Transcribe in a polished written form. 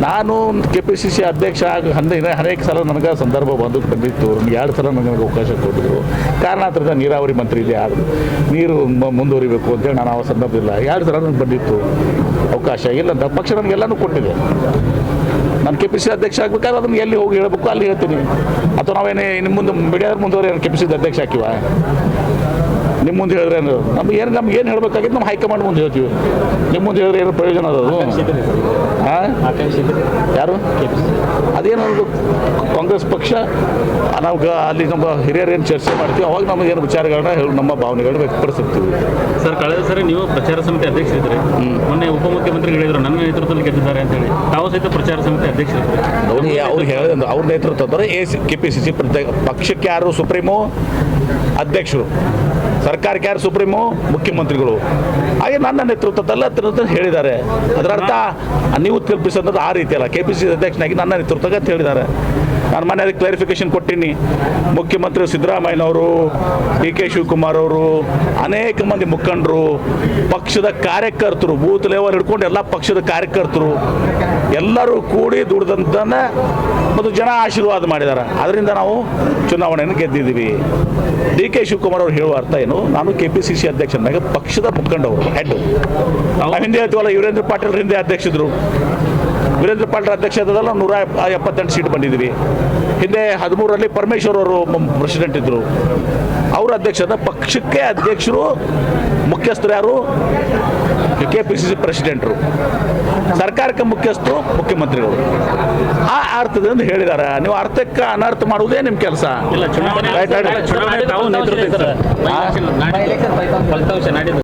ನಾನು KPCC ಅಧ್ಯಕ್ಷ ಆಗಿ ಅನೇಕ ಸಲ ನನಗೆ ಸಂದರ್ಭ ಬಂದಿತ್ತು. 2 ಸಲ ನನಗೆ ಅವಕಾಶ ಕೊಟ್ಟಿದ್ರು. ಕಾರಣಾಂತರದ ನೀರಾವರಿ ಮಂತ್ರಿ ಇದೆ, ನೀರು ಮುಂದುವರಿಬೇಕು ಅಂತೇಳಿ ನಾನು ಆ ಸಂದರ್ಭದಿಲ್ಲ. 2 ಸಲ ನನಗೆ ಬಂದಿತ್ತು ಅವಕಾಶ. ಇಲ್ಲ ಅಂತ ಪಕ್ಷ ನನಗೆಲ್ಲನೂ ಕೊಟ್ಟಿದೆ. ನಾನು KPCC ಅಧ್ಯಕ್ಷ ಆಗ್ಬೇಕಾದ್ರೆ ಅದನ್ನು ಎಲ್ಲಿ ಹೋಗಿ ಹೇಳಬೇಕು ಅಲ್ಲಿ ಹೇಳ್ತೀನಿ. ಅಥವಾ ನಾವೇನೇ ನಿಮ್ಮ ಮುಂದೆ ಮೀಡಿಯಾದ ಮುಂದುವರಿ KPCC ಅಧ್ಯಕ್ಷ ಹಾಕಿವ ನಿಮ್ಮ ಮುಂದೆ ಹೇಳಿದ್ರೆ ನಮ್ಗೆ ಏನು ಹೇಳಬೇಕಾಗಿತ್ತು ನಮ್ಮ ಹೈಕಮಾಂಡ್ ಮುಂದೆ ಹೇಳ್ತೀವಿ. ನಿಮ್ಮ ಮುಂದೆ ಹೇಳಿದ್ರೆ ಏನು ಪ್ರಯೋಜನ ಅದದು? ಯಾರು ಅದೇನು ಕಾಂಗ್ರೆಸ್ ಪಕ್ಷ ನಾವು ಅಲ್ಲಿ ನಮ್ಮ ಹಿರಿಯರೇನು ಚರ್ಚೆ ಮಾಡ್ತೀವಿ, ಅವಾಗ ನಮಗೇನು ವಿಚಾರಗಳನ್ನ ನಮ್ಮ ಭಾವನೆಗಳನ್ನ ವ್ಯಕ್ತಪಡಿಸಿರ್ತೀವಿ. ಸರ್, ಕಳೆದ ಸರಿ ನೀವು ಪ್ರಚಾರ ಸಮಿತಿ ಅಧ್ಯಕ್ಷರಿದ್ದರೆ, ಮೊನ್ನೆ ಉಪಮುಖ್ಯಮಂತ್ರಿಗಳು ಹೇಳಿದ್ರು ನನ್ನ ನೇತೃತ್ವದಲ್ಲಿ ಗೆದ್ದಿದ್ದಾರೆ ಅಂತೇಳಿ. ತಾವು ಸಹಿತ ಪ್ರಚಾರ ಸಮಿತಿ ಅಧ್ಯಕ್ಷರಿದ್ದರು. ಅವ್ರು ಹೇಳಿದ್ರು ಅವ್ರ ನೇತೃತ್ವದಲ್ಲಿ KPCC ಪಕ್ಷಕ್ಕೆ ಯಾರು ಸುಪ್ರೀಮೋ ಅಧ್ಯಕ್ಷರು, ಸರ್ಕಾರಕ್ಕೆ ಯಾರು ಸುಪ್ರೀಮೋ ಮುಖ್ಯಮಂತ್ರಿಗಳು. ಹಾಗೆ ನನ್ನ ನೇತೃತ್ವದಲ್ಲಿ ಹೇಳಿದ್ದಾರೆ. ಅದರ ಅರ್ಥ ನೀವು ಕಲ್ಪಿಸೋದು ಆ ರೀತಿ ಅಲ್ಲ. KPCC ಅಧ್ಯಕ್ಷನಾಗಿ ನನ್ನ ನೇತೃತ್ವ ಅಂತ ಹೇಳಿದ್ದಾರೆ. ನಾನು ಮನೆ ಅದಕ್ಕೆ ಕ್ಲಾರಿಫಿಕೇಶನ್ ಕೊಟ್ಟಿನಿ. ಮುಖ್ಯಮಂತ್ರಿ ಸಿದ್ದರಾಮಯ್ಯನವರು, DK ಶಿವಕುಮಾರ್ ಅವರು, ಅನೇಕ ಮಂದಿ ಮುಖಂಡರು, ಪಕ್ಷದ ಕಾರ್ಯಕರ್ತರು, ಬೂತ್ ಲೆವೆಲ್ ಹಿಡ್ಕೊಂಡು ಎಲ್ಲ ಪಕ್ಷದ ಕಾರ್ಯಕರ್ತರು ಎಲ್ಲರೂ ಕೂಡಿ ದುಡ್ದಂತನ ಮತ್ತು ಜನ ಆಶೀರ್ವಾದ ಮಾಡಿದ್ದಾರೆ. ಅದರಿಂದ ನಾವು ಚುನಾವಣೆಯನ್ನು ಗೆದ್ದಿದ್ದೀವಿ. DK ಶಿವಕುಮಾರ್ ಅವರು ಹೇಳುವ ಅರ್ಥ ಏನು? ನಾನು KPCC ಅಧ್ಯಕ್ಷನಾಗ ಪಕ್ಷದ ಮುಖಂಡವರು ಹೆಡ್. ಹಿಂದೆ ಹೇಳ್ತೀವಲ್ಲ, ವೀರೇಂದ್ರ ಪಾಟೀಲ್ ಹಿಂದೆ ಅಧ್ಯಕ್ಷರು. ವೀರೇಂದ್ರ ಪಾಟೀಲ್ ಅಧ್ಯಕ್ಷ ಆದಲ್ಲ 178 ಸೀಟ್ ಬಂದಿದ್ದೀವಿ. ಹಿಂದೆ 13ರಲ್ಲಿ ಪರಮೇಶ್ವರ್ ಅವರು ಪ್ರೆಸಿಡೆಂಟ್ ಇದ್ದರು. ಅವರು ಅಧ್ಯಕ್ಷದ ಪಕ್ಷಕ್ಕೆ ಅಧ್ಯಕ್ಷರು, ಮುಖ್ಯಸ್ಥರು ಯಾರು? KPCC ಪ್ರೆಸಿಡೆಂಟರು. ಸರ್ಕಾರಕ್ಕೆ ಮುಖ್ಯಸ್ಥರು ಮುಖ್ಯಮಂತ್ರಿಗಳು. ಆ ಅರ್ಥದಿಂದ ಹೇಳಿದ್ದಾರೆ. ನೀವು ಅರ್ಥಕ್ಕೆ ಅನರ್ಥ ಮಾಡುವುದೇ ನಿಮ್ಮ ಕೆಲಸ. ಇಲ್ಲ, ಚುನಾವಣೆ ತಾವು ನೇತೃತ್ವ